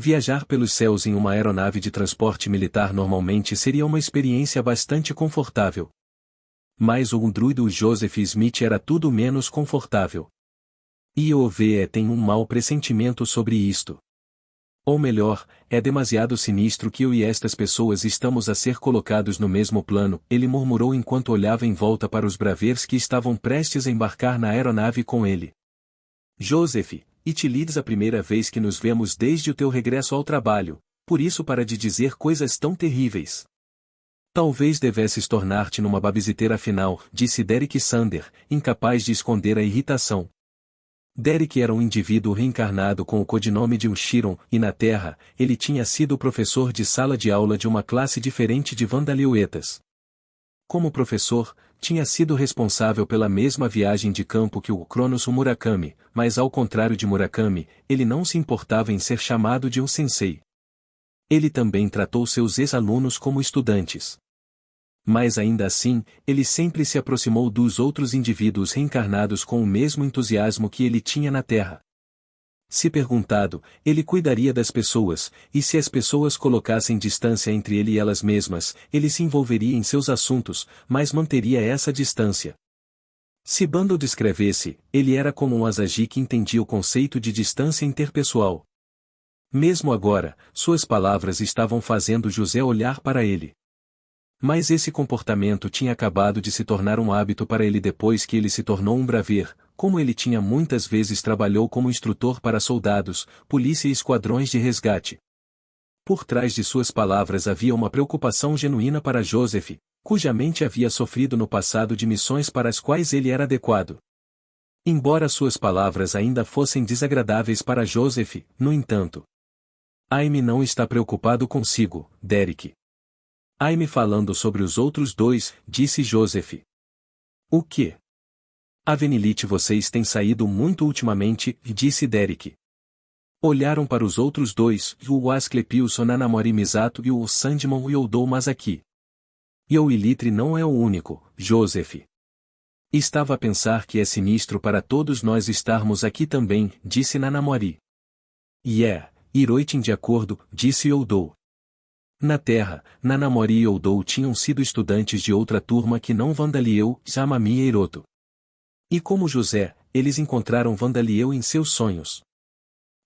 Viajar pelos céus em uma aeronave de transporte militar normalmente seria uma experiência bastante confortável. Mas o druido Joseph Smith era tudo menos confortável. IOVE tem um mau pressentimento sobre isto. Ou melhor, é demasiado sinistro que eu e estas pessoas estamos a ser colocados no mesmo plano, ele murmurou enquanto olhava em volta para os bravers que estavam prestes a embarcar na aeronave com ele. Joseph, it lides a primeira vez que nos vemos desde o teu regresso ao trabalho, por isso para de dizer coisas tão terríveis. Talvez devesses tornar-te numa babisiteira afinal, disse Derek Sander, incapaz de esconder a irritação. Derek era um indivíduo reencarnado com o codinome de Ushiron, e na Terra, ele tinha sido o professor de sala de aula de uma classe diferente de vandalioetas. Como professor, tinha sido responsável pela mesma viagem de campo que o Cronos Murakami, mas ao contrário de Murakami, ele não se importava em ser chamado de um sensei. Ele também tratou seus ex-alunos como estudantes. Mas ainda assim, ele sempre se aproximou dos outros indivíduos reencarnados com o mesmo entusiasmo que ele tinha na Terra. Se perguntado, ele cuidaria das pessoas, e se as pessoas colocassem distância entre ele e elas mesmas, ele se envolveria em seus assuntos, mas manteria essa distância. Se Bundle descrevesse, ele era como um Asagi que entendia o conceito de distância interpessoal. Mesmo agora, suas palavras estavam fazendo José olhar para ele. Mas esse comportamento tinha acabado de se tornar um hábito para ele depois que ele se tornou um braver, como ele tinha muitas vezes trabalhou como instrutor para soldados, polícia e esquadrões de resgate. Por trás de suas palavras havia uma preocupação genuína para Joseph, cuja mente havia sofrido no passado de missões para as quais ele era adequado. Embora suas palavras ainda fossem desagradáveis para Joseph, no entanto, Aime não está preocupado consigo, Derek. Aime falando sobre os outros dois, disse Joseph. O quê? Avenilite, vocês têm saído muito ultimamente, disse Derek. Olharam para os outros dois, o Asclepius Nanamori Misato e o Sandman Youdou Masaki. E o Ilitre não é o único, Joseph. Estava a pensar que é sinistro para todos nós estarmos aqui também, disse Nanamori. Hiroitin de acordo, disse Youdou. Na Terra, Nanamori e Youdou tinham sido estudantes de outra turma que não Vandalieu, Samami e Hiroto. E como José, eles encontraram Vandalieu em seus sonhos.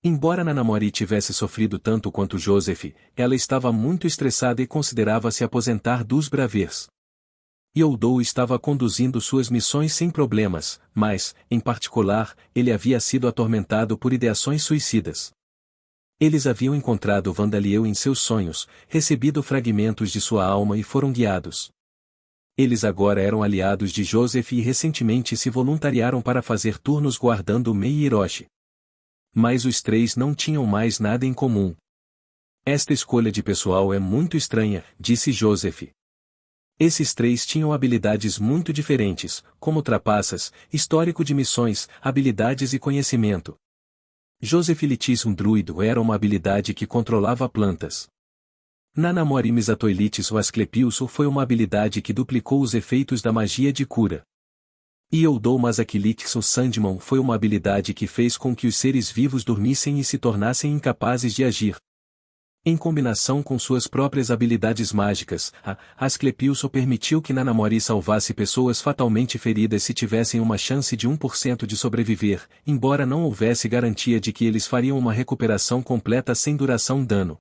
Embora Nanamori tivesse sofrido tanto quanto Joseph, ela estava muito estressada e considerava se aposentar dos bravers. Youdou estava conduzindo suas missões sem problemas, mas, em particular, ele havia sido atormentado por ideações suicidas. Eles haviam encontrado Vandalieu em seus sonhos, recebido fragmentos de sua alma e foram guiados. Eles agora eram aliados de Joseph e recentemente se voluntariaram para fazer turnos guardando Mei e Hiroshi. Mas os três não tinham mais nada em comum. Esta escolha de pessoal é muito estranha, disse Joseph. Esses três tinham habilidades muito diferentes, como trapaças, histórico de missões, habilidades e conhecimento. Joseph Litis um druido era uma habilidade que controlava plantas. Nanamori Misatoilitis o Asclepiuso foi uma habilidade que duplicou os efeitos da magia de cura. Youdou Masakilitis o Sandman foi uma habilidade que fez com que os seres vivos dormissem e se tornassem incapazes de agir. Em combinação com suas próprias habilidades mágicas, a Asclepiuso permitiu que Nanamori salvasse pessoas fatalmente feridas se tivessem uma chance de 1% de sobreviver, embora não houvesse garantia de que eles fariam uma recuperação completa sem duração dano.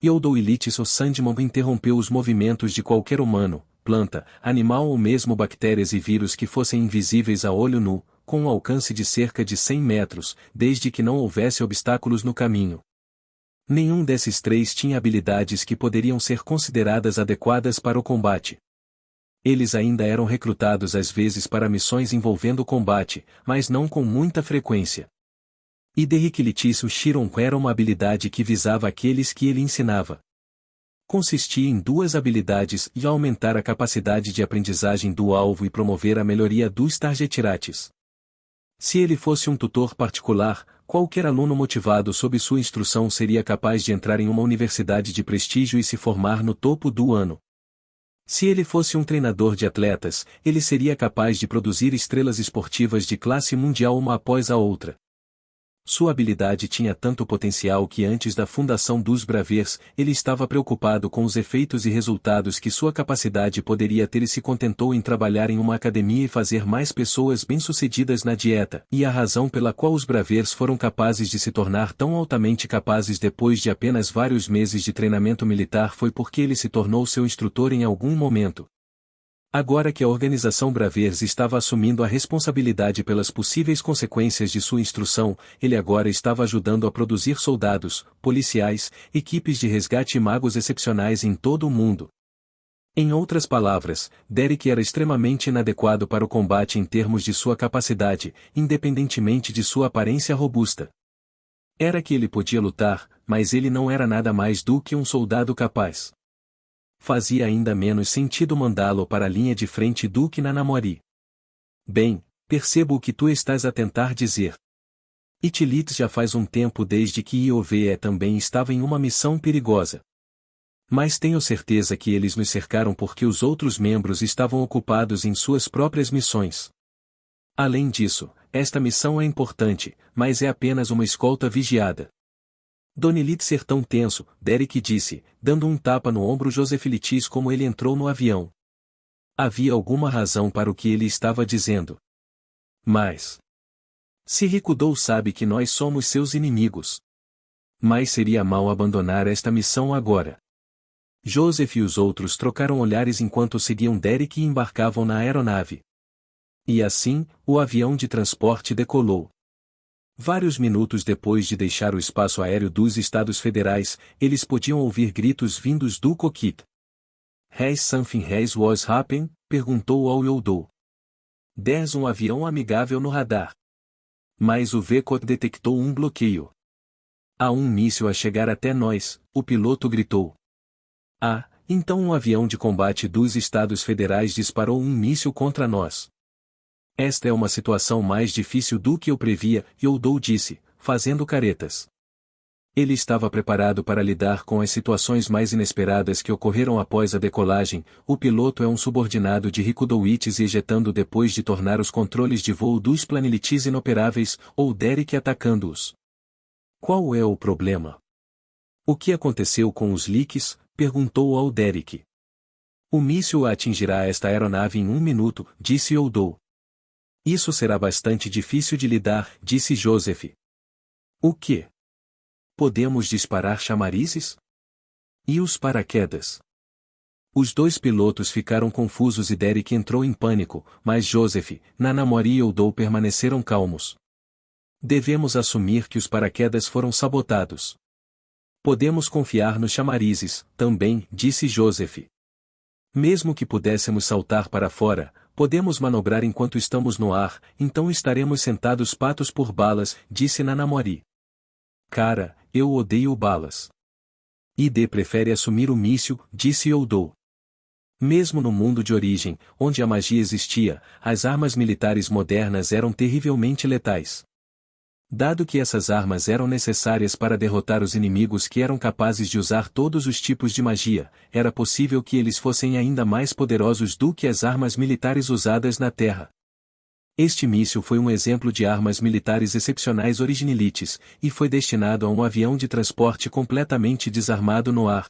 Youdou Ilitis o Sandman interrompeu os movimentos de qualquer humano, planta, animal ou mesmo bactérias e vírus que fossem invisíveis a olho nu, com um alcance de cerca de 100 metros, desde que não houvesse obstáculos no caminho. Nenhum desses três tinha habilidades que poderiam ser consideradas adequadas para o combate. Eles ainda eram recrutados às vezes para missões envolvendo combate, mas não com muita frequência. E Derriquilitício Chiron era uma habilidade que visava aqueles que ele ensinava. Consistia em duas habilidades e aumentar a capacidade de aprendizagem do alvo e promover a melhoria dos targetirates. Se ele fosse um tutor particular, qualquer aluno motivado sob sua instrução seria capaz de entrar em uma universidade de prestígio e se formar no topo do ano. Se ele fosse um treinador de atletas, ele seria capaz de produzir estrelas esportivas de classe mundial uma após a outra. Sua habilidade tinha tanto potencial que antes da fundação dos Bravers, ele estava preocupado com os efeitos e resultados que sua capacidade poderia ter e se contentou em trabalhar em uma academia e fazer mais pessoas bem-sucedidas na dieta. E a razão pela qual os Bravers foram capazes de se tornar tão altamente capazes depois de apenas vários meses de treinamento militar foi porque ele se tornou seu instrutor em algum momento. Agora que a organização Bravers estava assumindo a responsabilidade pelas possíveis consequências de sua instrução, ele agora estava ajudando a produzir soldados, policiais, equipes de resgate e magos excepcionais em todo o mundo. Em outras palavras, Derek era extremamente inadequado para o combate em termos de sua capacidade, independentemente de sua aparência robusta. Era que ele podia lutar, mas ele não era nada mais do que um soldado capaz. Fazia ainda menos sentido mandá-lo para a linha de frente do que Nanamori. Bem, percebo o que tu estás a tentar dizer. Itilitz já faz um tempo desde que IOVE também estava em uma missão perigosa. Mas tenho certeza que eles nos cercaram porque os outros membros estavam ocupados em suas próprias missões. Além disso, esta missão é importante, mas é apenas uma escolta vigiada. Donelite ser tão tenso, Derek disse, dando um tapa no ombro Joseph Littis como ele entrou no avião. Havia alguma razão para o que ele estava dizendo. Mas se Rikudo sabe que nós somos seus inimigos. Mas seria mal abandonar esta missão agora. Joseph e os outros trocaram olhares enquanto seguiam Derek e embarcavam na aeronave. E assim, o avião de transporte decolou. Vários minutos depois de deixar o espaço aéreo dos Estados Federais, eles podiam ouvir gritos vindos do cockpit. "Has something was happened?" perguntou ao Yodo. "There's um avião amigável no radar." Mas o VCOT detectou um bloqueio. "Há um míssil a chegar até nós", o piloto gritou. "Ah, então um avião de combate dos Estados Federais disparou um míssil contra nós." "Esta é uma situação mais difícil do que eu previa", Yodo disse, fazendo caretas. Ele estava preparado para lidar com as situações mais inesperadas que ocorreram após a decolagem. O piloto é um subordinado de Rikudoichis e ejetando depois de tornar os controles de voo dos Planilitis inoperáveis, ou Derek atacando-os. "Qual é o problema?" "O que aconteceu com os leaks?" perguntou ao Derek. "O míssil atingirá esta aeronave em 1 minuto", disse Yodo. "Isso será bastante difícil de lidar", disse Joseph. "O quê? Podemos disparar chamarizes? E os paraquedas?" Os dois pilotos ficaram confusos e Derek entrou em pânico, mas Joseph, Nanamori e Yodo permaneceram calmos. "Devemos assumir que os paraquedas foram sabotados. Podemos confiar nos chamarizes, também", disse Joseph. "Mesmo que pudéssemos saltar para fora, podemos manobrar enquanto estamos no ar, então estaremos sentados patos por balas", disse Nanamori. "Cara, eu odeio balas." "ID prefere assumir o míssil", disse Yodo. Mesmo no mundo de origem, onde a magia existia, as armas militares modernas eram terrivelmente letais. Dado que essas armas eram necessárias para derrotar os inimigos que eram capazes de usar todos os tipos de magia, era possível que eles fossem ainda mais poderosos do que as armas militares usadas na Terra. Este míssil foi um exemplo de armas militares excepcionais originalites, e foi destinado a um avião de transporte completamente desarmado no ar.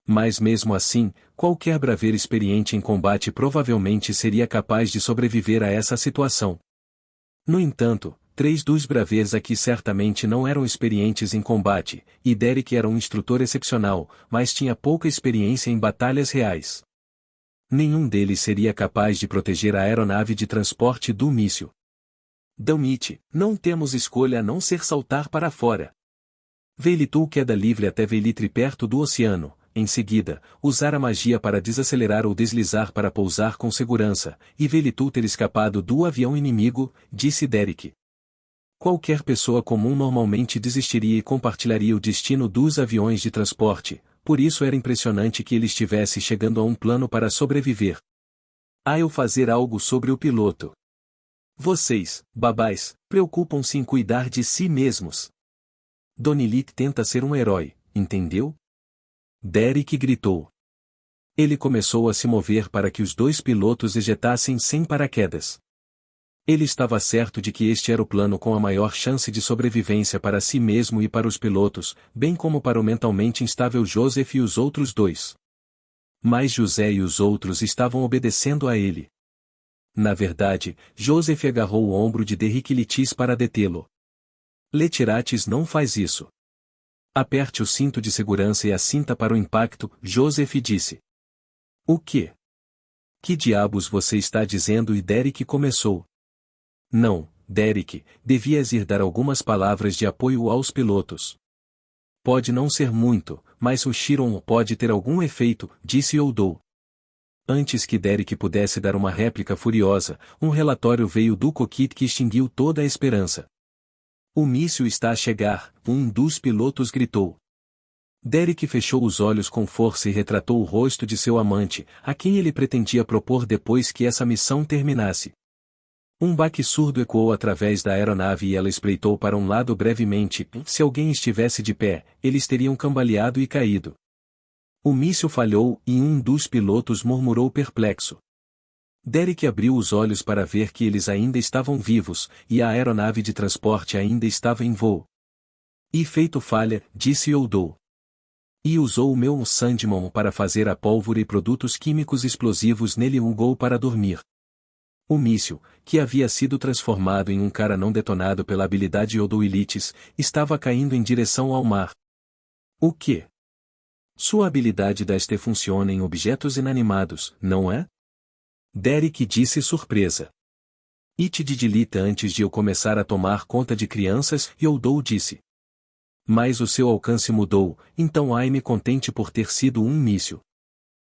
Mas mesmo assim, qualquer braveiro experiente em combate provavelmente seria capaz de sobreviver a essa situação. No entanto, 3 dos Bravers aqui certamente não eram experientes em combate, e Derek era um instrutor excepcional, mas tinha pouca experiência em batalhas reais. Nenhum deles seria capaz de proteger a aeronave de transporte do míssil. "Damite, não temos escolha a não ser saltar para fora." Veilitul queda livre até Veilitri perto do oceano, em seguida, usar a magia para desacelerar ou deslizar para pousar com segurança, e Veilitul ter escapado do avião inimigo, disse Derek. Qualquer pessoa comum normalmente desistiria e compartilharia o destino dos aviões de transporte, por isso era impressionante que ele estivesse chegando a um plano para sobreviver. "A eu fazer algo sobre o piloto. Vocês, babás, preocupam-se em cuidar de si mesmos. Donelite tenta ser um herói, entendeu?" Derek gritou. Ele começou a se mover para que os dois pilotos ejetassem sem paraquedas. Ele estava certo de que este era o plano com a maior chance de sobrevivência para si mesmo e para os pilotos, bem como para o mentalmente instável Joseph e os outros dois. Mas José e os outros estavam obedecendo a ele. Na verdade, Joseph agarrou o ombro de Derrick para detê-lo. Letirates não faz isso. Aperte o cinto de segurança e a cinta para o impacto, Joseph disse. O quê? Que diabos você está dizendo? E Derrick começou. Não, Derrick, devias ir dar algumas palavras de apoio aos pilotos. Pode não ser muito, mas o Chiron pode ter algum efeito, disse Oldou. Antes que Derrick pudesse dar uma réplica furiosa, um relatório veio do cockpit que extinguiu toda a esperança. O míssil está a chegar, um dos pilotos gritou. Derrick fechou os olhos com força e retratou o rosto de seu amante, a quem ele pretendia propor depois que essa missão terminasse. Um baque surdo ecoou através da aeronave e ela espreitou para um lado brevemente. Se alguém estivesse de pé, eles teriam cambaleado e caído. O míssil falhou e um dos pilotos murmurou perplexo. Derrick abriu os olhos para ver que eles ainda estavam vivos, e a aeronave de transporte ainda estava em voo. E feito falha, disse Oldou. E usou o meu Sandman para fazer a pólvora e produtos químicos explosivos nele para dormir. O míssil, que havia sido transformado em um cara não detonado pela habilidade Oldouilites, estava caindo em direção ao mar. O quê? Sua habilidade deste funciona em objetos inanimados, não é? Derrick disse surpresa. It didilita antes de eu começar a tomar conta de crianças, e Oldou disse. Mas o seu alcance mudou, então ai-me contente por ter sido um míssil.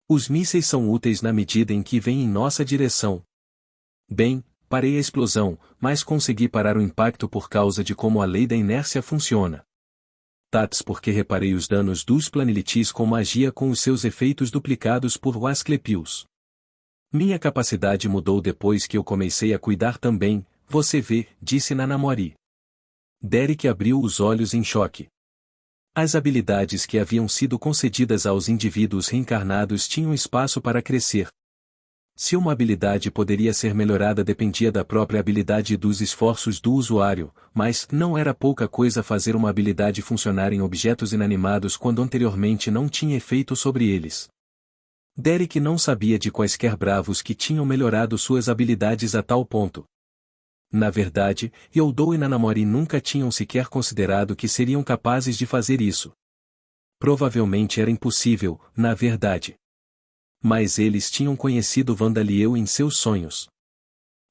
Os mísseis são úteis na medida em que vêm em nossa direção. Bem, parei a explosão, mas consegui parar o impacto por causa de como a lei da inércia funciona. Tats porque reparei os danos dos planelitis com magia com os seus efeitos duplicados por Asclepius. Minha capacidade mudou depois que eu comecei a cuidar também, você vê, disse Nanamori. Derrick abriu os olhos em choque. As habilidades que haviam sido concedidas aos indivíduos reencarnados tinham espaço para crescer. Se uma habilidade poderia ser melhorada dependia da própria habilidade e dos esforços do usuário, mas não era pouca coisa fazer uma habilidade funcionar em objetos inanimados quando anteriormente não tinha efeito sobre eles. Derrick não sabia de quaisquer bravos que tinham melhorado suas habilidades a tal ponto. Na verdade, Oldou e Nanamori nunca tinham sequer considerado que seriam capazes de fazer isso. Provavelmente era impossível, na verdade. Mas eles tinham conhecido Vandaliel em seus sonhos.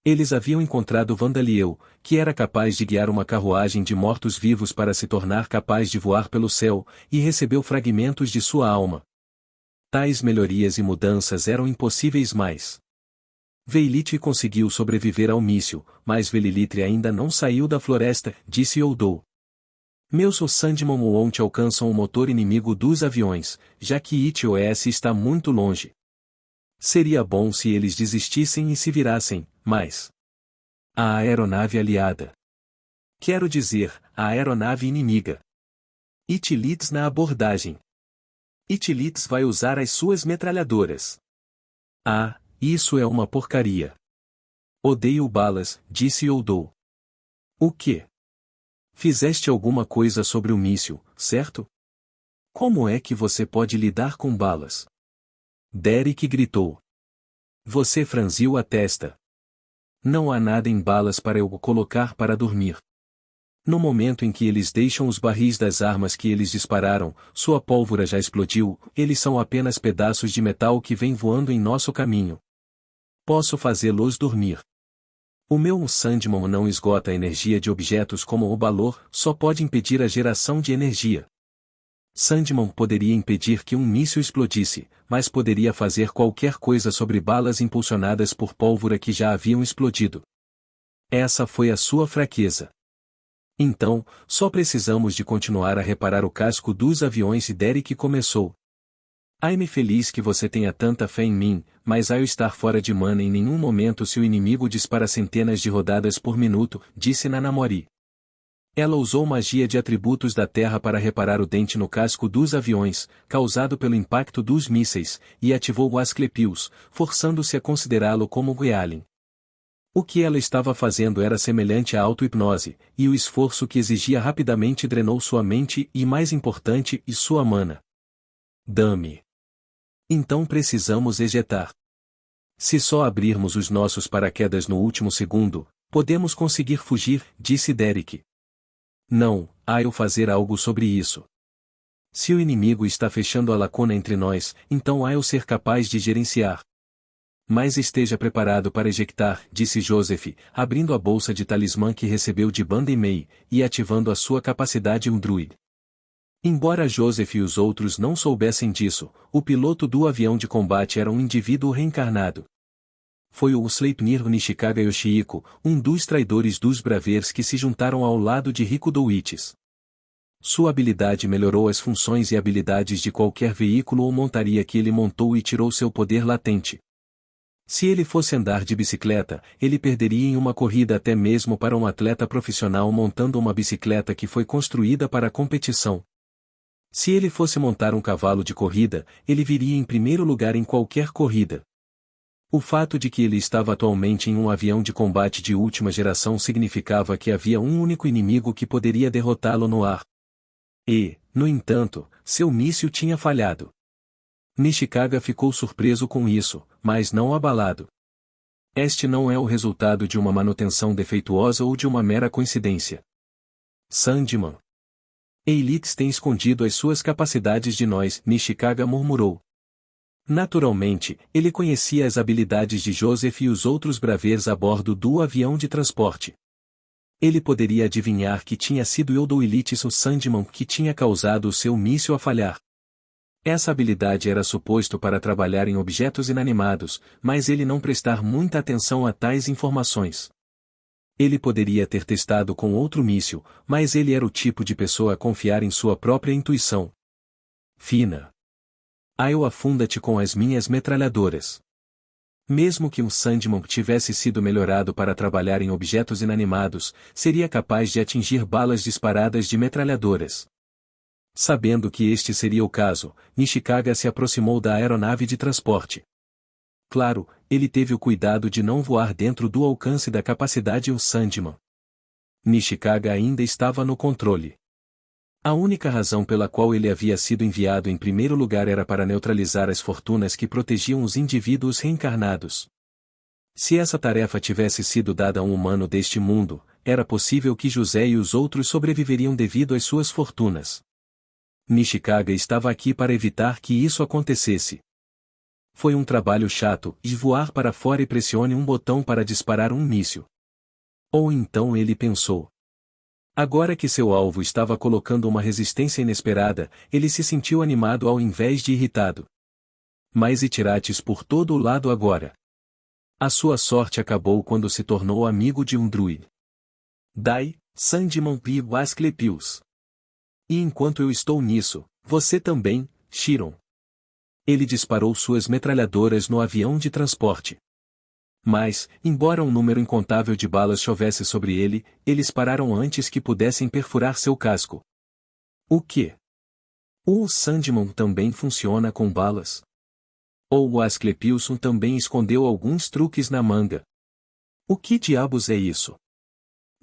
Eles haviam encontrado Vandaliel, que era capaz de guiar uma carruagem de mortos-vivos para se tornar capaz de voar pelo céu, e recebeu fragmentos de sua alma. Tais melhorias e mudanças eram impossíveis mais. Veilite conseguiu sobreviver ao míssil, mas Velilitre ainda não saiu da floresta, disse Oldou. Meus Sandman Won't alcançam o motor inimigo dos aviões, já que ITOS está muito longe. Seria bom se eles desistissem e se virassem, mas... A aeronave aliada. Quero dizer, a aeronave inimiga. It-Leeds na abordagem. It-Leeds vai usar as suas metralhadoras. Ah, isso é uma porcaria. Odeio balas, disse Oldou. O quê? Fizeste alguma coisa sobre o míssil, certo? Como é que você pode lidar com balas? Derrick gritou. Você franziu a testa. Não há nada em balas para eu colocar para dormir. No momento em que eles deixam os barris das armas que eles dispararam, sua pólvora já explodiu, eles são apenas pedaços de metal que vêm voando em nosso caminho. Posso fazê-los dormir. O meu Sandman não esgota a energia de objetos como o Balor, só pode impedir a geração de energia. Sandman poderia impedir que um míssil explodisse, mas poderia fazer qualquer coisa sobre balas impulsionadas por pólvora que já haviam explodido. Essa foi a sua fraqueza. Então, só precisamos de continuar a reparar o casco dos aviões e Derrick começou. Ai-me feliz que você tenha tanta fé em mim, mas ao estar fora de mana em nenhum momento se o inimigo dispara centenas de rodadas por minuto, disse Nanamori. Ela usou magia de atributos da Terra para reparar o dente no casco dos aviões, causado pelo impacto dos mísseis, e ativou o Asclepius, forçando-se a considerá-lo como Guialin. O que ela estava fazendo era semelhante à auto-hipnose, e o esforço que exigia rapidamente drenou sua mente e, mais importante, e sua mana. Dame. Então precisamos ejetar. Se só abrirmos os nossos paraquedas no último segundo, podemos conseguir fugir, disse Derek. Não, há eu fazer algo sobre isso. Se o inimigo está fechando a lacuna entre nós, então há eu ser capaz de gerenciar. Mas esteja preparado para ejectar, disse Joseph, abrindo a bolsa de talismã que recebeu de Bundy May, e ativando a sua capacidade druid. Embora Joseph e os outros não soubessem disso, o piloto do avião de combate era um indivíduo reencarnado. Foi o Sleipnir Nishikaga Yoshihiko, um dos traidores dos Bravers que se juntaram ao lado de Riku Douiches. Sua habilidade melhorou as funções e habilidades de qualquer veículo ou montaria que ele montou e tirou seu poder latente. Se ele fosse andar de bicicleta, ele perderia em uma corrida até mesmo para um atleta profissional montando uma bicicleta que foi construída para a competição. Se ele fosse montar um cavalo de corrida, ele viria em primeiro lugar em qualquer corrida. O fato de que ele estava atualmente em um avião de combate de última geração significava que havia um único inimigo que poderia derrotá-lo no ar. E, no entanto, seu míssil tinha falhado. Nishikaga ficou surpreso com isso, mas não abalado. Este não é o resultado de uma manutenção defeituosa ou de uma mera coincidência. Sandman. Eilix tem escondido as suas capacidades de nós, Nishikaga murmurou. Naturalmente, ele conhecia as habilidades de Joseph e os outros Bravers a bordo do avião de transporte. Ele poderia adivinhar que tinha sido Eudoilitis o Sandman que tinha causado o seu míssil a falhar. Essa habilidade era suposto para trabalhar em objetos inanimados, mas ele não prestar muita atenção a tais informações. Ele poderia ter testado com outro míssil, mas ele era o tipo de pessoa a confiar em sua própria intuição. Fina. Eu afunda-te com as minhas metralhadoras. Mesmo que um Sandman tivesse sido melhorado para trabalhar em objetos inanimados, seria capaz de atingir balas disparadas de metralhadoras. Sabendo que este seria o caso, Nishikaga se aproximou da aeronave de transporte. Claro, ele teve o cuidado de não voar dentro do alcance da capacidade do Sandman. Nishikaga ainda estava no controle. A única razão pela qual ele havia sido enviado em primeiro lugar era para neutralizar as fortunas que protegiam os indivíduos reencarnados. Se essa tarefa tivesse sido dada a um humano deste mundo, era possível que José e os outros sobreviveriam devido às suas fortunas. Nishikaga estava aqui para evitar que isso acontecesse. Foi um trabalho chato, e voar para fora e pressione um botão para disparar um míssil. Ou então ele pensou. Agora que seu alvo estava colocando uma resistência inesperada, ele se sentiu animado ao invés de irritado. Mas e tirates por todo o lado agora. A sua sorte acabou quando se tornou amigo de um druid. Dai, Sandman Pi Asclepius. E enquanto eu estou nisso, você também, Chiron. Ele disparou suas metralhadoras no avião de transporte. Mas, embora um número incontável de balas chovesse sobre ele, eles pararam antes que pudessem perfurar seu casco. O quê? O Sandman também funciona com balas? Ou o Asclepius também escondeu alguns truques na manga? O que diabos é isso?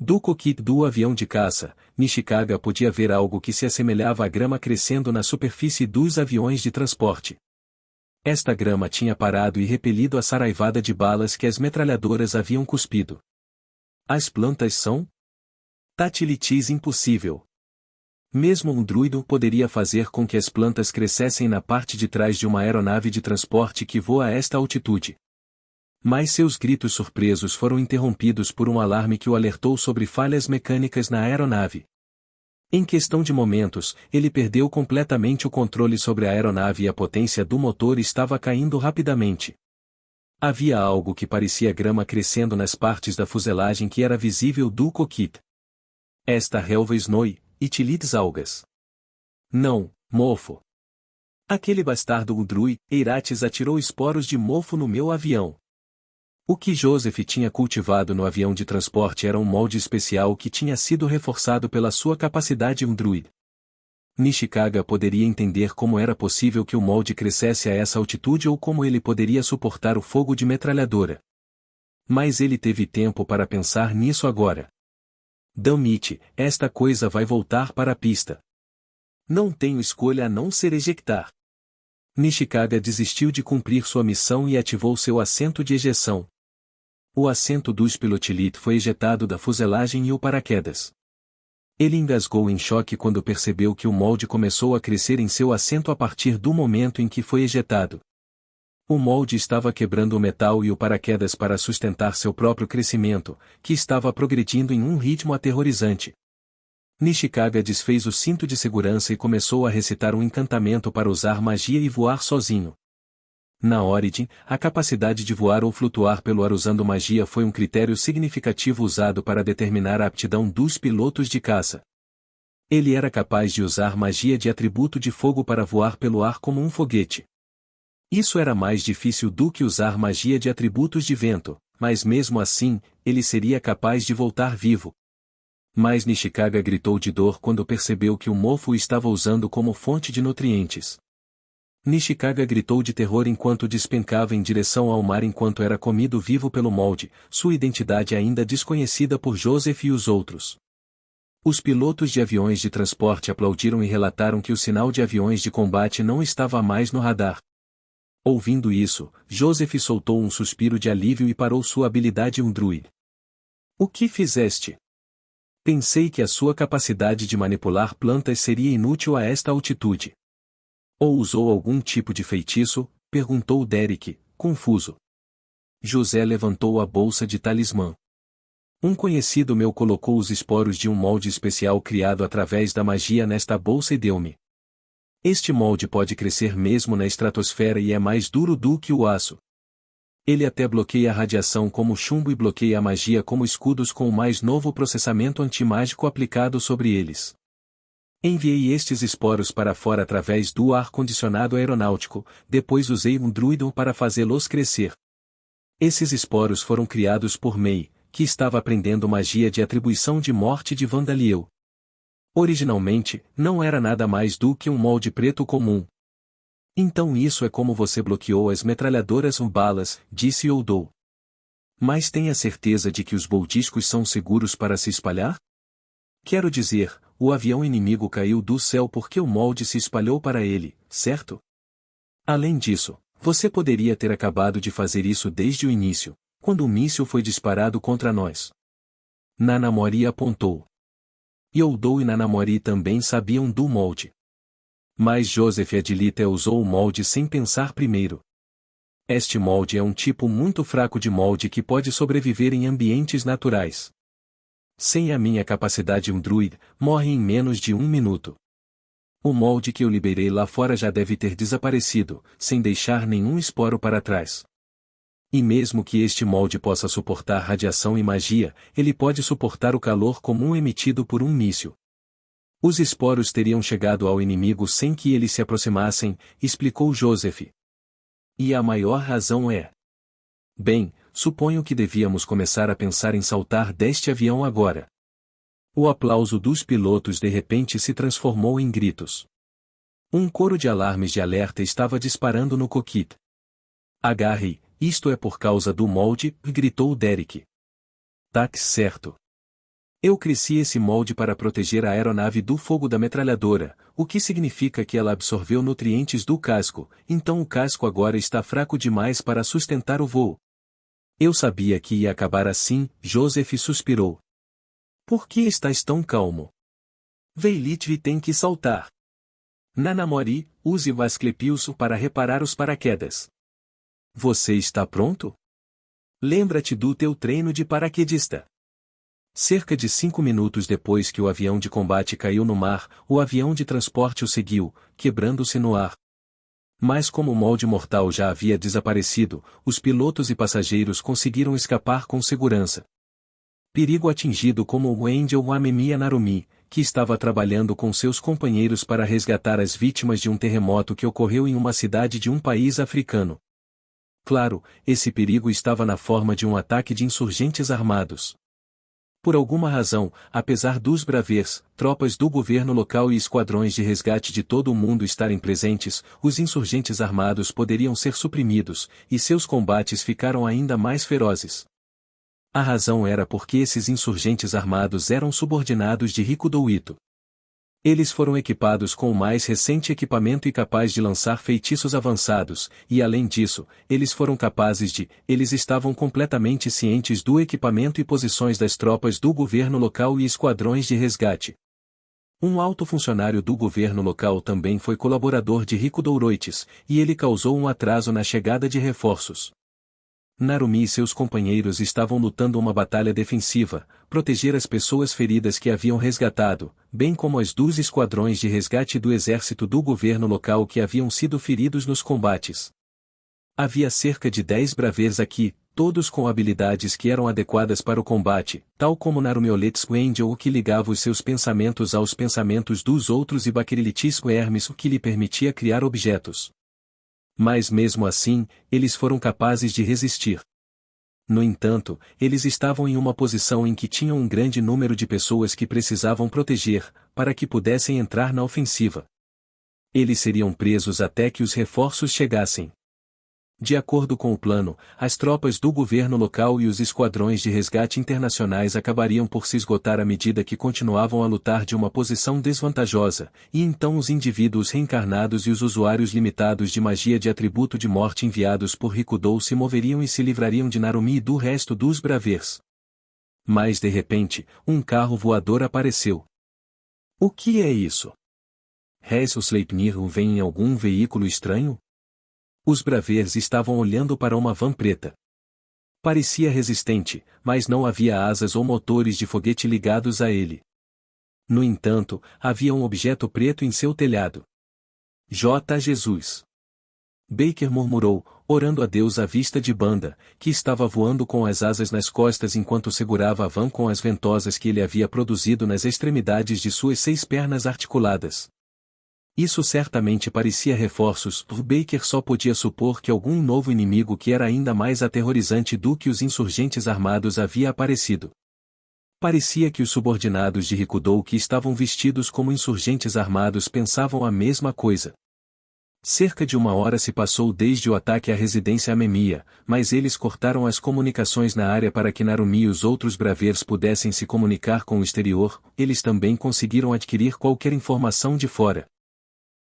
Do cockpit do avião de caça, Nishikaga podia ver algo que se assemelhava à grama crescendo na superfície dos aviões de transporte. Esta grama tinha parado e repelido a saraivada de balas que as metralhadoras haviam cuspido. As plantas são? Tatilitis impossível. Mesmo um druido poderia fazer com que as plantas crescessem na parte de trás de uma aeronave de transporte que voa a esta altitude. Mas seus gritos surpresos foram interrompidos por um alarme que o alertou sobre falhas mecânicas na aeronave. Em questão de momentos, ele perdeu completamente o controle sobre a aeronave e a potência do motor estava caindo rapidamente. Havia algo que parecia grama crescendo nas partes da fuselagem que era visível do cockpit. Esta relva Snoi, Itilides algas. Não, mofo. Aquele bastardo Udrui, Eirates atirou esporos de mofo no meu avião. O que Joseph tinha cultivado no avião de transporte era um molde especial que tinha sido reforçado pela sua capacidade druid. Nishikaga poderia entender como era possível que o molde crescesse a essa altitude ou como ele poderia suportar o fogo de metralhadora. Mas ele teve tempo para pensar nisso agora. Damnite, esta coisa vai voltar para a pista. Não tenho escolha a não ser ejectar. Nishikaga desistiu de cumprir sua missão e ativou seu assento de ejeção. O assento do Spilotilite foi ejetado da fuselagem e o paraquedas. Ele engasgou em choque quando percebeu que o molde começou a crescer em seu assento a partir do momento em que foi ejetado. O molde estava quebrando o metal e o paraquedas para sustentar seu próprio crescimento, que estava progredindo em um ritmo aterrorizante. Nishikaga desfez o cinto de segurança e começou a recitar um encantamento para usar magia e voar sozinho. Na Origin, a capacidade de voar ou flutuar pelo ar usando magia foi um critério significativo usado para determinar a aptidão dos pilotos de caça. Ele era capaz de usar magia de atributo de fogo para voar pelo ar como um foguete. Isso era mais difícil do que usar magia de atributos de vento, mas mesmo assim, ele seria capaz de voltar vivo. Mas Nishikaga gritou de dor quando percebeu que o mofo o estava usando como fonte de nutrientes. Nishikaga gritou de terror enquanto despencava em direção ao mar enquanto era comido vivo pelo molde, sua identidade ainda desconhecida por Joseph e os outros. Os pilotos de aviões de transporte aplaudiram e relataram que o sinal de aviões de combate não estava mais no radar. Ouvindo isso, Joseph soltou um suspiro de alívio e parou sua habilidade Undruid. O que fizeste? Pensei que a sua capacidade de manipular plantas seria inútil a esta altitude. Ou usou algum tipo de feitiço? Perguntou Derek, confuso. José levantou a bolsa de talismã. Um conhecido meu colocou os esporos de um molde especial criado através da magia nesta bolsa e deu-me. Este molde pode crescer mesmo na estratosfera e é mais duro do que o aço. Ele até bloqueia a radiação como chumbo e bloqueia a magia como escudos com o mais novo processamento antimágico aplicado sobre eles. Enviei estes esporos para fora através do ar-condicionado aeronáutico, depois usei um druido para fazê-los crescer. Esses esporos foram criados por Mei, que estava aprendendo magia de atribuição de morte de Vandaliel. Originalmente, não era nada mais do que um molde preto comum. Então isso é como você bloqueou as metralhadoras balas, disse Oldou. Mas tenha certeza de que os boldiscos são seguros para se espalhar? Quero dizer, o avião inimigo caiu do céu porque o molde se espalhou para ele, certo? Além disso, você poderia ter acabado de fazer isso desde o início, quando o míssil foi disparado contra nós. Nanamori apontou. Yoldou e Nanamori também sabiam do molde. Mas Joseph Adilita usou o molde sem pensar primeiro. Este molde é um tipo muito fraco de molde que pode sobreviver em ambientes naturais. Sem a minha capacidade druid, morre em menos de 1 minuto. O molde que eu liberei lá fora já deve ter desaparecido, sem deixar nenhum esporo para trás. E mesmo que este molde possa suportar radiação e magia, ele pode suportar o calor comum emitido por um míssil. Os esporos teriam chegado ao inimigo sem que eles se aproximassem, explicou Joseph. E a maior razão é... Bem, suponho que devíamos começar a pensar em saltar deste avião agora. O aplauso dos pilotos de repente se transformou em gritos. Um coro de alarmes de alerta estava disparando no cockpit. Agarre, isto é por causa do molde, gritou Derek. Tá certo. Eu cresci esse molde para proteger a aeronave do fogo da metralhadora, o que significa que ela absorveu nutrientes do casco, então o casco agora está fraco demais para sustentar o voo. Eu sabia que ia acabar assim, Joseph suspirou. Por que estás tão calmo? Veilitvi tem que saltar. Nanamori, use o Asclepius para reparar os paraquedas. Você está pronto? Lembra-te do teu treino de paraquedista. Cerca de 5 minutos depois que o avião de combate caiu no mar, o avião de transporte o seguiu, quebrando-se no ar. Mas como o molde mortal já havia desaparecido, os pilotos e passageiros conseguiram escapar com segurança. Perigo atingido como o Angel Amemiya Narumi, que estava trabalhando com seus companheiros para resgatar as vítimas de um terremoto que ocorreu em uma cidade de um país africano. Claro, esse perigo estava na forma de um ataque de insurgentes armados. Por alguma razão, apesar dos bravês, tropas do governo local e esquadrões de resgate de todo o mundo estarem presentes, os insurgentes armados poderiam ser suprimidos, e seus combates ficaram ainda mais ferozes. A razão era porque esses insurgentes armados eram subordinados de Rikudo Ito. Eles foram equipados com o mais recente equipamento e capaz de lançar feitiços avançados, e além disso, eles estavam completamente cientes do equipamento e posições das tropas do governo local e esquadrões de resgate. Um alto funcionário do governo local também foi colaborador de Rikudo Oroites, e ele causou um atraso na chegada de reforços. Narumi e seus companheiros estavam lutando uma batalha defensiva, proteger as pessoas feridas que haviam resgatado, bem como as 2 esquadrões de resgate do exército do governo local que haviam sido feridos nos combates. Havia cerca de 10 braveiros aqui, todos com habilidades que eram adequadas para o combate, tal como Narumi Oletsuko Angel, o que ligava os seus pensamentos aos pensamentos dos outros, e Bakirilitisco Hermes, o que lhe permitia criar objetos. Mas mesmo assim, eles foram capazes de resistir. No entanto, eles estavam em uma posição em que tinham um grande número de pessoas que precisavam proteger, para que pudessem entrar na ofensiva. Eles seriam presos até que os reforços chegassem. De acordo com o plano, as tropas do governo local e os esquadrões de resgate internacionais acabariam por se esgotar à medida que continuavam a lutar de uma posição desvantajosa, e então os indivíduos reencarnados e os usuários limitados de magia de atributo de morte enviados por Rikudo se moveriam e se livrariam de Narumi e do resto dos braveiros. Mas de repente, um carro voador apareceu. O que é isso? Hazel Sleipnir vem em algum veículo estranho? Os braveiros estavam olhando para uma van preta. Parecia resistente, mas não havia asas ou motores de foguete ligados a ele. No entanto, havia um objeto preto em seu telhado. J. Jesus. Baker murmurou, orando a Deus à vista de Banda, que estava voando com as asas nas costas enquanto segurava a van com as ventosas que ele havia produzido nas extremidades de suas 6 pernas articuladas. Isso certamente parecia reforços, Baker só podia supor que algum novo inimigo que era ainda mais aterrorizante do que os insurgentes armados havia aparecido. Parecia que os subordinados de Rikudo que estavam vestidos como insurgentes armados pensavam a mesma coisa. Cerca de 1 hora se passou desde o ataque à residência Amemiya, mas eles cortaram as comunicações na área para que Narumi e os outros braveiros pudessem se comunicar com o exterior. Eles também conseguiram adquirir qualquer informação de fora.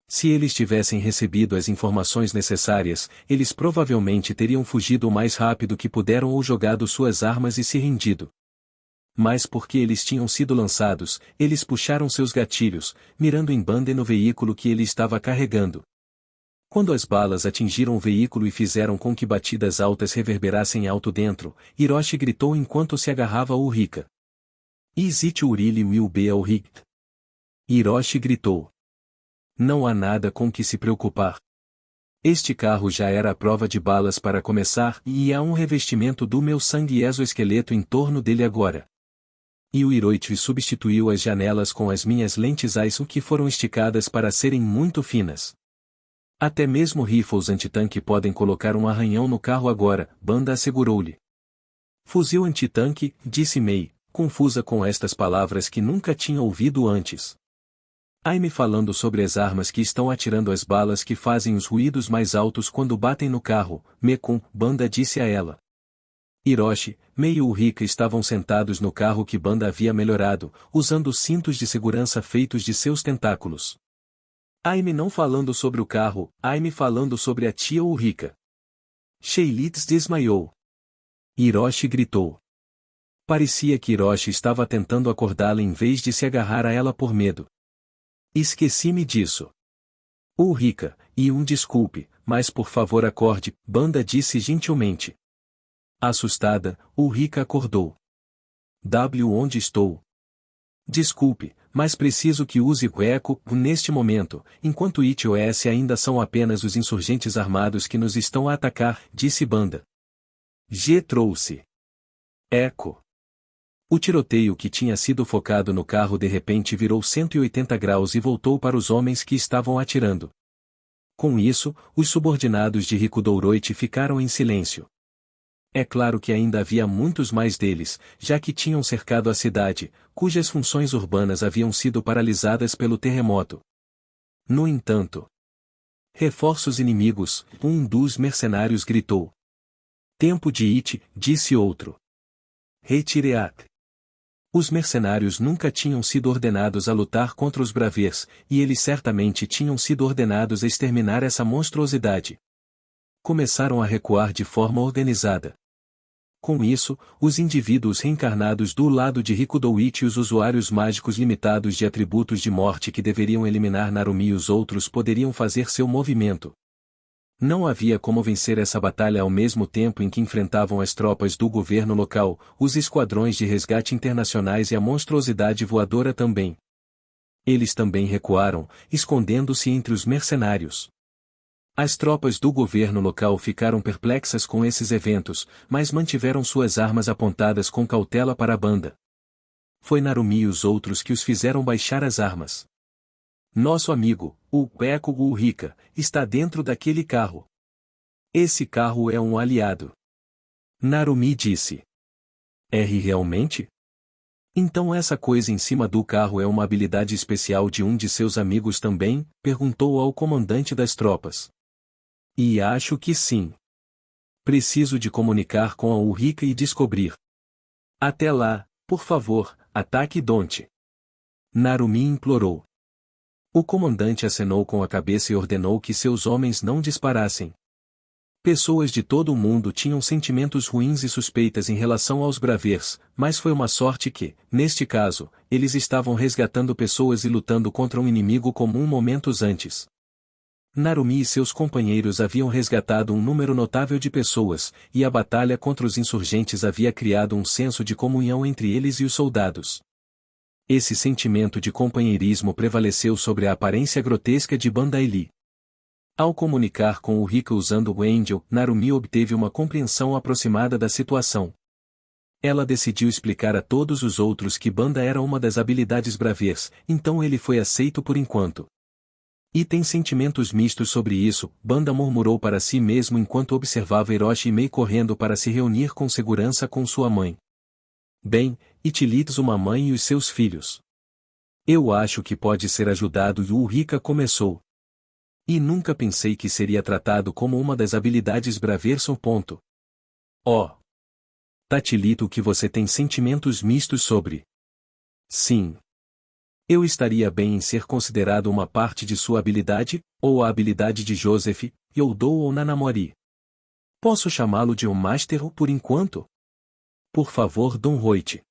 Se eles tivessem recebido as informações necessárias, eles provavelmente teriam fugido o mais rápido que puderam ou jogado suas armas e se rendido. Mas porque eles tinham sido lançados, eles puxaram seus gatilhos, mirando em Banda no veículo que ele estava carregando. Quando as balas atingiram o veículo e fizeram com que batidas altas reverberassem alto dentro, Hiroshi gritou enquanto se agarrava a Urika. Is it really will be all right? Hiroshi gritou. Não há nada com que se preocupar. Este carro já era a prova de balas para começar, e há um revestimento do meu sangue e exoesqueleto em torno dele agora. E o Hiroichi substituiu as janelas com as minhas lentes ISO que foram esticadas para serem muito finas. Até mesmo rifles antitanque podem colocar um arranhão no carro agora, Banda assegurou-lhe. Fuzil antitanque, disse Mei, confusa com estas palavras que nunca tinha ouvido antes. Aime falando sobre as armas que estão atirando as balas que fazem os ruídos mais altos quando batem no carro, Mekun, Banda disse a ela. Hiroshi, Mei e Urika estavam sentados no carro que Banda havia melhorado, usando cintos de segurança feitos de seus tentáculos. Aime não falando sobre o carro, Aime falando sobre a tia Urika. Sheilitz desmaiou. Hiroshi gritou. Parecia que Hiroshi estava tentando acordá-la em vez de se agarrar a ela por medo. Esqueci-me disso. Urika, desculpe, mas por favor acorde, Banda disse gentilmente. Assustada, Urika acordou. Onde estou? Desculpe, mas preciso que use o eco, neste momento, enquanto ITOS ainda são apenas os insurgentes armados que nos estão a atacar, disse Banda. G trouxe. Eco. O tiroteio que tinha sido focado no carro de repente virou 180 graus e voltou para os homens que estavam atirando. Com isso, os subordinados de Rikudo Oroichi ficaram em silêncio. É claro que ainda havia muitos mais deles, já que tinham cercado a cidade, cujas funções urbanas haviam sido paralisadas pelo terremoto. No entanto, reforços inimigos, um dos mercenários gritou. Tempo de it, disse outro. Retireat. Os mercenários nunca tinham sido ordenados a lutar contra os Bravers, e eles certamente tinham sido ordenados a exterminar essa monstruosidade. Começaram a recuar de forma organizada. Com isso, os indivíduos reencarnados do lado de Rikudoichi e os usuários mágicos limitados de atributos de morte que deveriam eliminar Narumi e os outros poderiam fazer seu movimento. Não havia como vencer essa batalha ao mesmo tempo em que enfrentavam as tropas do governo local, os esquadrões de resgate internacionais e a monstruosidade voadora também. Eles também recuaram, escondendo-se entre os mercenários. As tropas do governo local ficaram perplexas com esses eventos, mas mantiveram suas armas apontadas com cautela para a banda. Foi Narumi e os outros que os fizeram baixar as armas. Nosso amigo, o Peko Urika, está dentro daquele carro. Esse carro é um aliado. Narumi disse. Realmente? Então essa coisa em cima do carro é uma habilidade especial de um de seus amigos também? Perguntou ao comandante das tropas. E acho que sim. Preciso de comunicar com a Urika e descobrir. Até lá, por favor, ataque Dante. Narumi implorou. O comandante acenou com a cabeça e ordenou que seus homens não disparassem. Pessoas de todo o mundo tinham sentimentos ruins e suspeitas em relação aos Bravers, mas foi uma sorte que, neste caso, eles estavam resgatando pessoas e lutando contra um inimigo comum momentos antes. Narumi e seus companheiros haviam resgatado um número notável de pessoas, e a batalha contra os insurgentes havia criado um senso de comunhão entre eles e os soldados. Esse sentimento de companheirismo prevaleceu sobre a aparência grotesca de Bandaili. Ao comunicar com o Rika usando o Angel, Narumi obteve uma compreensão aproximada da situação. Ela decidiu explicar a todos os outros que Banda era uma das habilidades Bravers, então ele foi aceito por enquanto. E tem sentimentos mistos sobre isso, Banda murmurou para si mesmo enquanto observava Hiroshi e Mei correndo para se reunir com segurança com sua mãe. Bem, Itilitz uma mãe e os seus filhos. Eu acho que pode ser ajudado e o Rika começou. E nunca pensei que seria tratado como uma das habilidades Braverson. Oh! Tatilito que você tem sentimentos mistos sobre. Sim. Eu estaria bem em ser considerado uma parte de sua habilidade, ou a habilidade de Joseph, Youdou ou Nanamori. Posso chamá-lo de um Master por enquanto? Por favor, Dom Hoyt.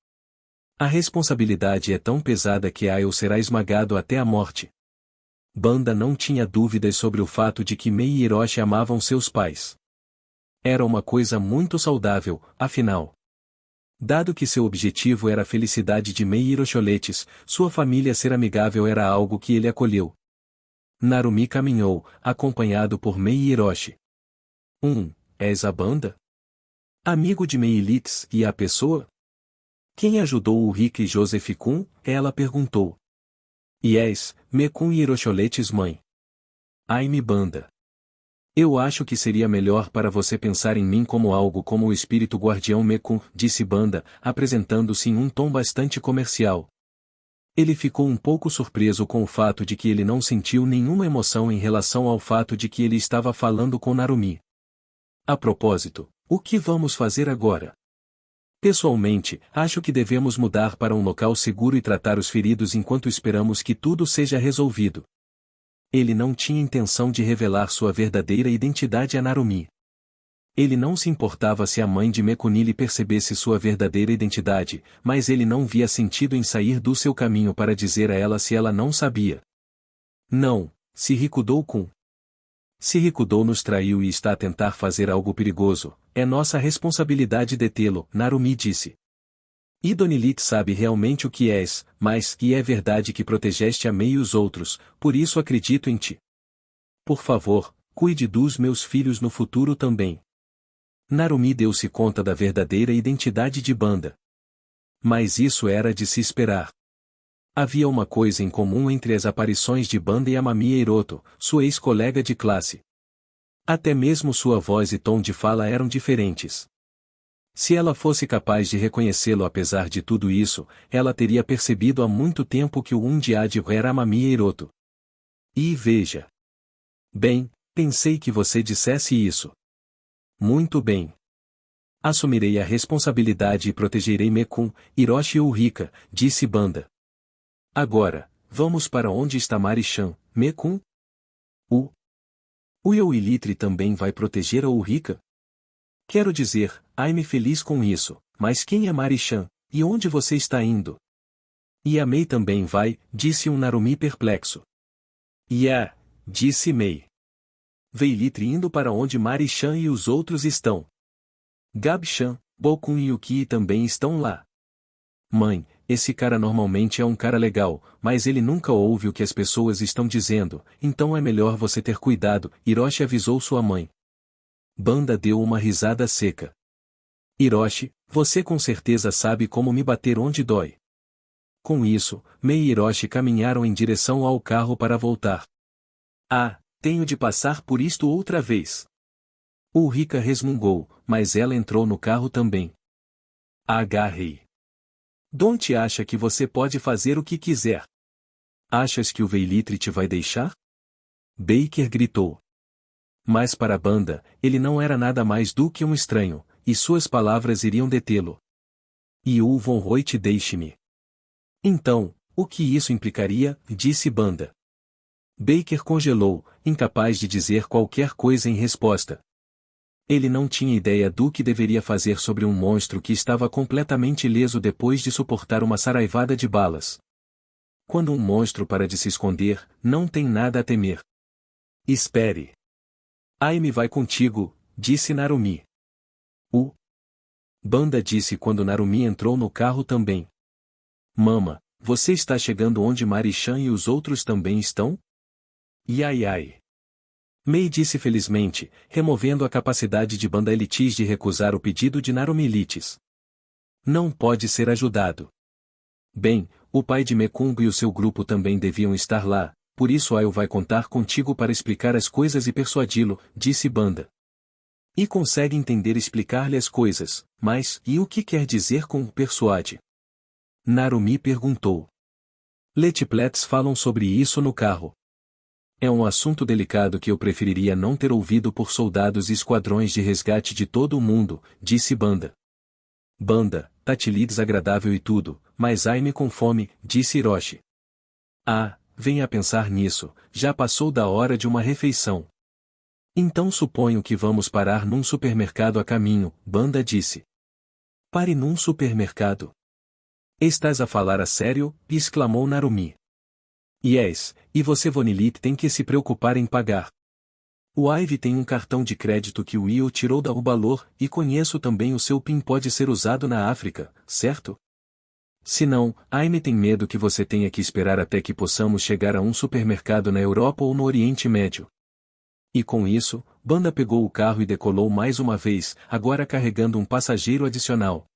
A responsabilidade é tão pesada que Ayo será esmagado até a morte. Banda não tinha dúvidas sobre o fato de que Mei e Hiroshi amavam seus pais. Era uma coisa muito saudável, afinal. Dado que seu objetivo era a felicidade de Mei e Hirosholetes, sua família ser amigável era algo que ele acolheu. Narumi caminhou, acompanhado por Mei e Hiroshi. És a Banda? Amigo de Mei e Litz e a pessoa? Quem ajudou o Rika e Joseph-kun? Ela perguntou. Yes, Me-kun e Hirosholetes mãe. Ai-me Banda. Eu acho que seria melhor para você pensar em mim como algo como o espírito guardião Me-kun, disse Banda, apresentando-se em um tom bastante comercial. Ele ficou um pouco surpreso com o fato de que ele não sentiu nenhuma emoção em relação ao fato de que ele estava falando com Narumi. A propósito, o que vamos fazer agora? Pessoalmente, acho que devemos mudar para um local seguro e tratar os feridos enquanto esperamos que tudo seja resolvido. Ele não tinha intenção de revelar sua verdadeira identidade a Narumi. Ele não se importava se a mãe de Mekunili percebesse sua verdadeira identidade, mas ele não via sentido em sair do seu caminho para dizer a ela se ela não sabia. Não, se Rikudo-kun. Se Rikudo nos traiu e está a tentar fazer algo perigoso, é nossa responsabilidade detê-lo, Narumi disse. Idonilit sabe realmente o que és, mas é verdade que protegeste a Mei e os outros, por isso acredito em ti. Por favor, cuide dos meus filhos no futuro também. Narumi deu-se conta da verdadeira identidade de Banda. Mas isso era de se esperar. Havia uma coisa em comum entre as aparições de Banda e Amamiya Hiroto, sua ex-colega de classe. Até mesmo sua voz e tom de fala eram diferentes. Se ela fosse capaz de reconhecê-lo apesar de tudo isso, ela teria percebido há muito tempo que o Undiad era Amamiya Hiroto. E veja. Bem, pensei que você dissesse isso. Muito bem. Assumirei a responsabilidade e protegerei Mekun, Hiroshi e Ulrika, disse Banda. Agora, vamos para onde está Mari-chan, Mekun? O Yoilitri também vai proteger a Ulrika? Quero dizer, ai-me feliz com isso, mas quem é Mari-chan, e onde você está indo? E a Mei também vai, disse um Narumi perplexo. Disse Mei. Veilitri indo para onde Mari-chan e os outros estão. Gabi-chan, Bokun e Yuki também estão lá. Mãe, esse cara normalmente é um cara legal, mas ele nunca ouve o que as pessoas estão dizendo, então é melhor você ter cuidado, Hiroshi avisou sua mãe. Banda deu uma risada seca. Hiroshi, você com certeza sabe como me bater onde dói. Com isso, Mei e Hiroshi caminharam em direção ao carro para voltar. Tenho de passar por isto outra vez. Ulrika resmungou, mas ela entrou no carro também. Agarrei. Don't acha que você pode fazer o que quiser? Achas que o Veilitri te vai deixar? Baker gritou. Mas para a Banda, ele não era nada mais do que um estranho, e suas palavras iriam detê-lo. Yu von Hoyt deixe-me. Então, o que isso implicaria? Disse Banda. Baker congelou, incapaz de dizer qualquer coisa em resposta. Ele não tinha ideia do que deveria fazer sobre um monstro que estava completamente ileso depois de suportar uma saraivada de balas. Quando um monstro para de se esconder, não tem nada a temer. Espere. Aime vai contigo, disse Narumi. Banda disse quando Narumi entrou no carro também. Mama, você está chegando onde Mari-chan e os outros também estão? Ai. Mei disse felizmente, removendo a capacidade de Banda Elitis de recusar o pedido de Narumi Elitis. Não pode ser ajudado. Bem, o pai de Mekung e o seu grupo também deviam estar lá, por isso Ayo vai contar contigo para explicar as coisas e persuadi-lo, disse Banda. E consegue entender explicar-lhe as coisas, mas, e o que quer dizer com persuade? Narumi perguntou. Letiplets falam sobre isso no carro. É um assunto delicado que eu preferiria não ter ouvido por soldados e esquadrões de resgate de todo o mundo, disse Banda. Banda, tá-te-lhe desagradável e tudo, mas ai-me com fome, disse Hiroshi. Venha pensar nisso, já passou da hora de uma refeição. Então suponho que vamos parar num supermercado a caminho, Banda disse. Pare num supermercado? Estás a falar a sério? Exclamou Narumi. Yes, e você Vonilit tem que se preocupar em pagar. O Ivy tem um cartão de crédito que o Will tirou da Ubalor, e conheço também o seu PIN pode ser usado na África, certo? Se não, Aime tem medo que você tenha que esperar até que possamos chegar a um supermercado na Europa ou no Oriente Médio. E com isso, Banda pegou o carro e decolou mais uma vez, agora carregando um passageiro adicional.